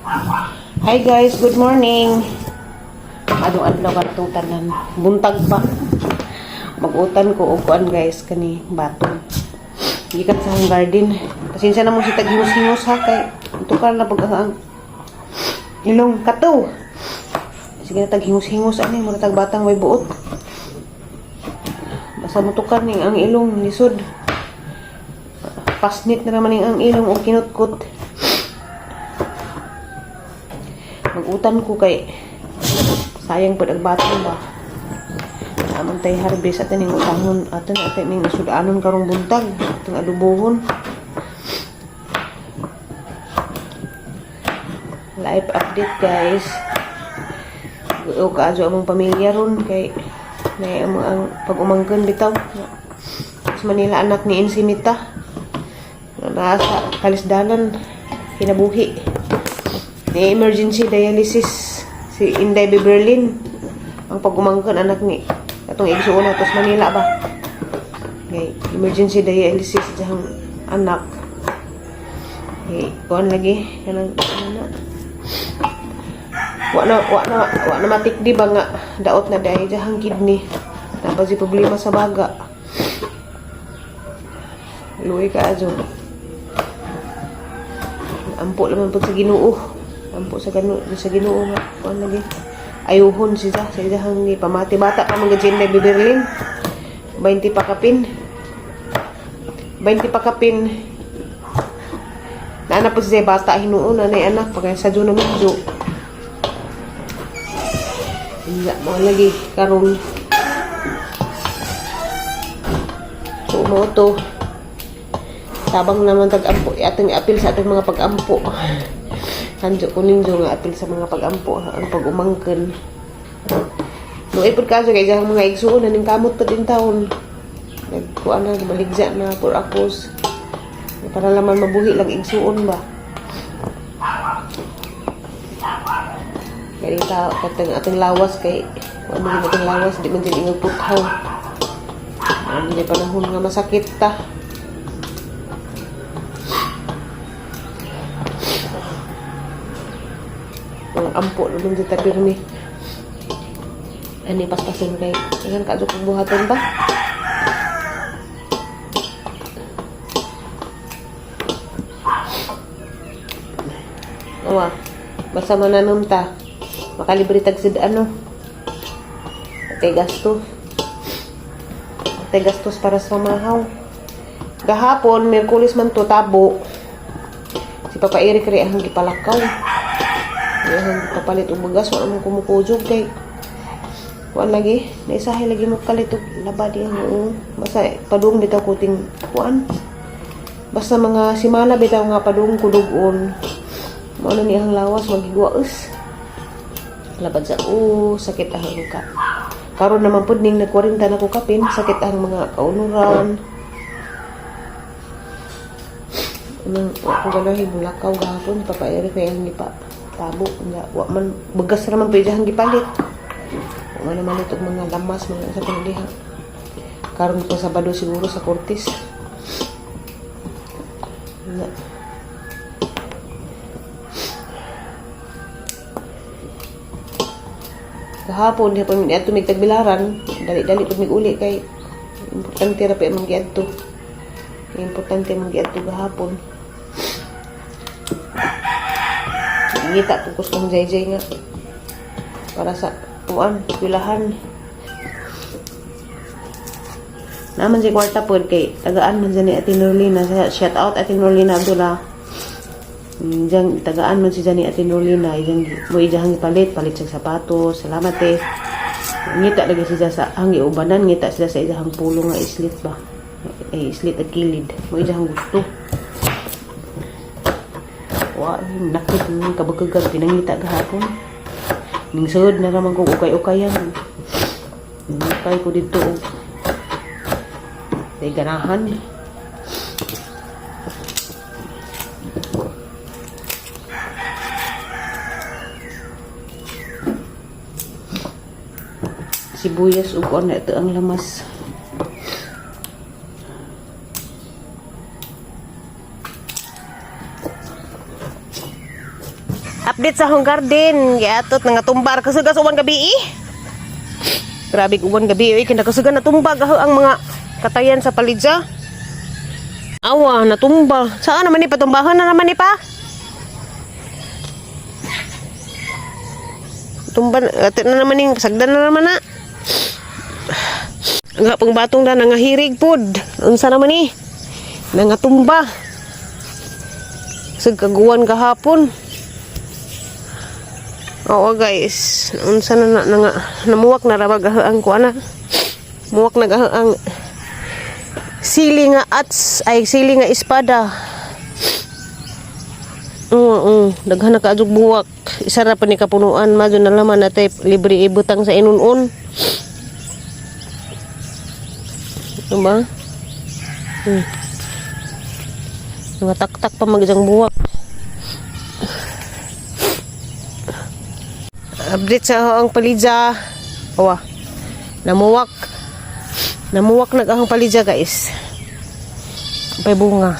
Hi guys, good morning. Adlaw katong tanan. Buntag pa. Mag-utan ko og kuan guys kani baton. Gikan sa garden. Pasensya na mo si tag-hingos-hingos ha kay tukar na pag ang ilong kataw. Sige na tag-hingos-hingos ani mo tag batang may buot. Basta mo tukar ning ang ilong lisod. Pasnit na naman ning ang ilong og kinutkot. Mag-utan ko kay sayang pud ang baton ba. Naman tay harvest atin ning utahon atin ning sudanon karong buntag ating adubohon. Live update guys. O kaajo among pamilya ron kay nay ang pag-umangken bitaw. Sa Manila anak ni Insimita. Nasa Kalisdanan kinabuhi. Ni emergency dialysis si Inday Berlin ang pag-umangkan anak ni atong igsuon atos Manila ba. Okay, emergency dialysis jang anak. Okay, kuan lagi kanang wa na matikdi ba nga daot na dai jang kidney. Tapos si problema sa baga. Luoy ka ajo. Ampo naman pud sa Ginoo. Ampo sa Ginoo nga kuan lagi. Ayuhon siya sa idahang ni pamati bata pa mga Inday Berlin. 20 pa kapin. Naana po siya bata hinuon na anak pagay sa Juna medyo. Iya mo lagi karon. So mo to. Tabang naman tag-ampo atong apil sa atong mga pag-ampo. Sanjo ko ninyo nga apil sa mga pag-ampo ang pag-umangken. No ipod kaso kay jang mga igsuon na ning kamot pa din taon. Nagkuan na maligja na por akos. Para laman mabuhi lang igsuon ba. Kaya ta katong ating lawas kay ano din ating lawas di man din ingog puthaw. Ano di panahon nga masakit ta. Ang ampo naman dito pirmi. Ani paspason kay ikan kadto kog buhaton ba? Awa, basta mananom ta. Makalibre tag sid ano. Ate gastos para sa mahaw. Gahapon, Miyerkules man to tabo. Si Papa Eric ri ang gipalakaw. Yang kapalit og bugas wala mo kumukujog kay kuan lagi naisahay lagi mo kalit og laba diha basta padung bitaw kuting kuan basta mga simana bitaw nga padung kudugon mo na ni ang lawas magigwaes labad sa sakit ang ka karon naman pud ning nag-40 na ko kapin sakit ang mga kaunuran nang wa ko ganahi bulakaw gahapon papairi kay ang nipa tabo nga wa man bugas ra man pwede hang gipalit wa naman ito mga lamas mga sa pinidiha karon pa Sabado siguro sa Cortes na kahapon di pa mi ato mig tagbilaran dali-dali pud mig uli kay importante ra pa man giadto importante man giadto gahapon. Ngita tungkos kong jay-jay nga para sa tuan, pilahan naman si kwarta po kay tagaan man dyan ni Ate Norlina shout out Ate Norlina Abdullah dyan tagaan man si dyan ni Ate Norlina mo ijahang palit sa sapatos salamat ngita lagi siya sa hangi ubanan ngita sila sa ijahang pulo nga islit ba islit at kilid mo ijahang gusto wa nakit ng kabagagag pinangita gahapon ning sud na raman kog ukay-ukayan ukay ko dito day ganahan sibuyas ug on ito ang lamas Update sa akong garden. Giatot nga tumbar kasuga sa uwan gabi. Grabe uwan gabi kina kasuga na tumbag ang mga katayan sa palidya. Awa natumba. Saan naman ni patumbahan na naman ni pa? Tumban atin na naman ning sagdan na naman na. Nga pong batong na nangahirig pod. Unsa naman ni? Nangatumba. Sagkaguan kahapon. Oo guys, unsa na namuwak na rabag ang kuana. Muwak na ang sili nga sili nga espada. Daghan na kaadug buwak. Isa ra pa ni kapunuan, madyo na laman natay libre ibutang sa inunon. Diba? Mga taktak pa magjang buwak. Update sa ang palidya. Awa. Namuwak na ang palidya guys. Pay bunga.